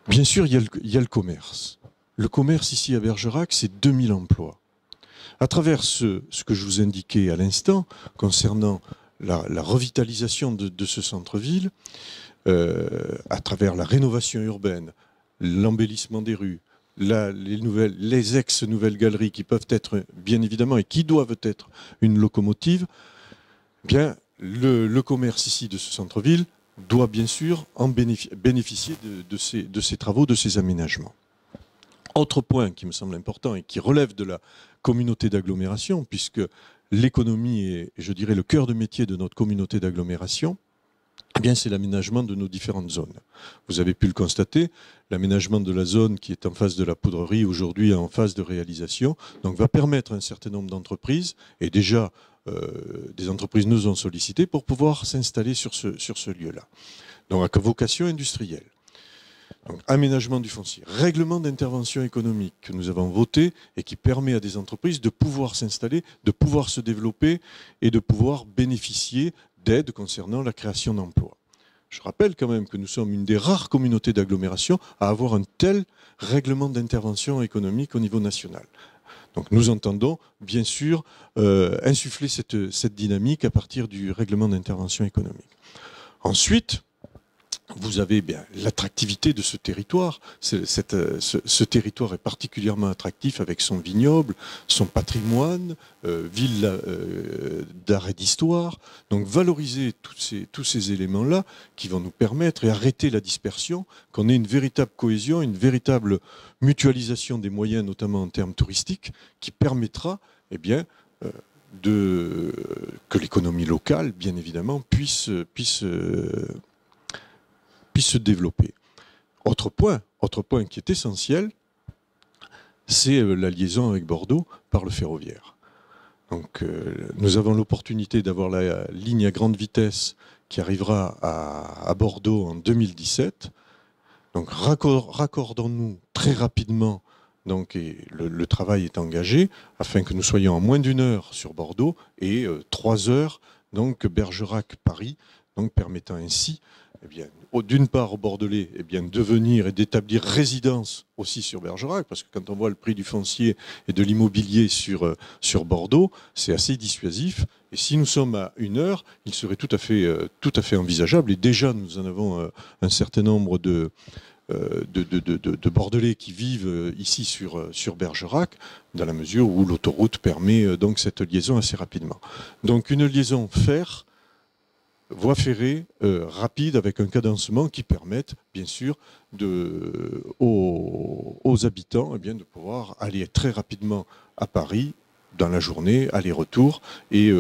Bien sûr, il y a le commerce. Le commerce ici à Bergerac, c'est 2000 emplois. À travers ce que je vous indiquais à l'instant, concernant la revitalisation de ce centre-ville, à travers la rénovation urbaine, l'embellissement des rues, les ex-nouvelles galeries qui peuvent être, bien évidemment, et qui doivent être une locomotive, bien, le commerce ici de ce centre-ville doit bien sûr en bénéficier de ces travaux, de ces aménagements. Autre point qui me semble important et qui relève de la communauté d'agglomération, puisque l'économie est, je dirais, le cœur de métier de notre communauté d'agglomération, eh bien, c'est l'aménagement de nos différentes zones. Vous avez pu le constater, l'aménagement de la zone qui est en face de la poudrerie aujourd'hui est en phase de réalisation, donc va permettre à un certain nombre d'entreprises, et déjà des entreprises nous ont sollicité pour pouvoir s'installer sur ce lieu-là. Donc à vocation industrielle. Donc, aménagement du foncier, règlement d'intervention économique que nous avons voté et qui permet à des entreprises de pouvoir s'installer, de pouvoir se développer et de pouvoir bénéficier d'aides concernant la création d'emplois. Je rappelle quand même que nous sommes une des rares communautés d'agglomération à avoir un tel règlement d'intervention économique au niveau national. Donc nous entendons bien sûr insuffler cette dynamique à partir du règlement d'intervention économique. Ensuite, vous avez bien l'attractivité de ce territoire. Ce territoire est particulièrement attractif avec son vignoble, son patrimoine, ville d'art et d'histoire. Donc valoriser tous ces éléments-là qui vont nous permettre et arrêter la dispersion, qu'on ait une véritable cohésion, une véritable mutualisation des moyens, notamment en termes touristiques, qui permettra eh bien, que l'économie locale, bien évidemment, puisse se développer. Autre point qui est essentiel, c'est la liaison avec Bordeaux par le ferroviaire. Donc, nous avons l'opportunité d'avoir la ligne à grande vitesse qui arrivera à Bordeaux en 2017. Donc, raccordons-nous très rapidement. Donc, et le travail est engagé afin que nous soyons en moins d'1 heure sur Bordeaux et 3 heures, donc Bergerac-Paris, donc permettant ainsi, eh bien, d'une part aux Bordelais, eh bien, de venir et d'établir résidence aussi sur Bergerac, parce que quand on voit le prix du foncier et de l'immobilier sur Bordeaux, c'est assez dissuasif. Et si nous sommes à 1 heure, il serait tout à fait envisageable, et déjà nous en avons un certain nombre de Bordelais qui vivent ici sur Bergerac, dans la mesure où l'autoroute permet donc cette liaison assez rapidement. Donc une liaison voie ferrée rapide avec un cadencement qui permette bien sûr aux habitants eh bien, de pouvoir aller très rapidement à Paris dans la journée, aller-retour, et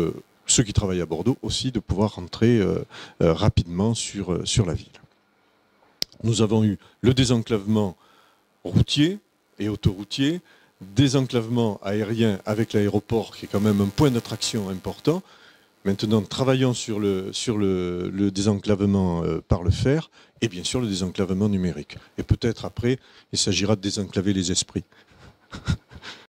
ceux qui travaillent à Bordeaux aussi de pouvoir rentrer rapidement sur la ville. Nous avons eu le désenclavement routier et autoroutier, désenclavement aérien avec l'aéroport qui est quand même un point d'attraction important. Maintenant, travaillons sur le désenclavement par le fer et bien sûr le désenclavement numérique. Et peut-être après, il s'agira de désenclaver les esprits.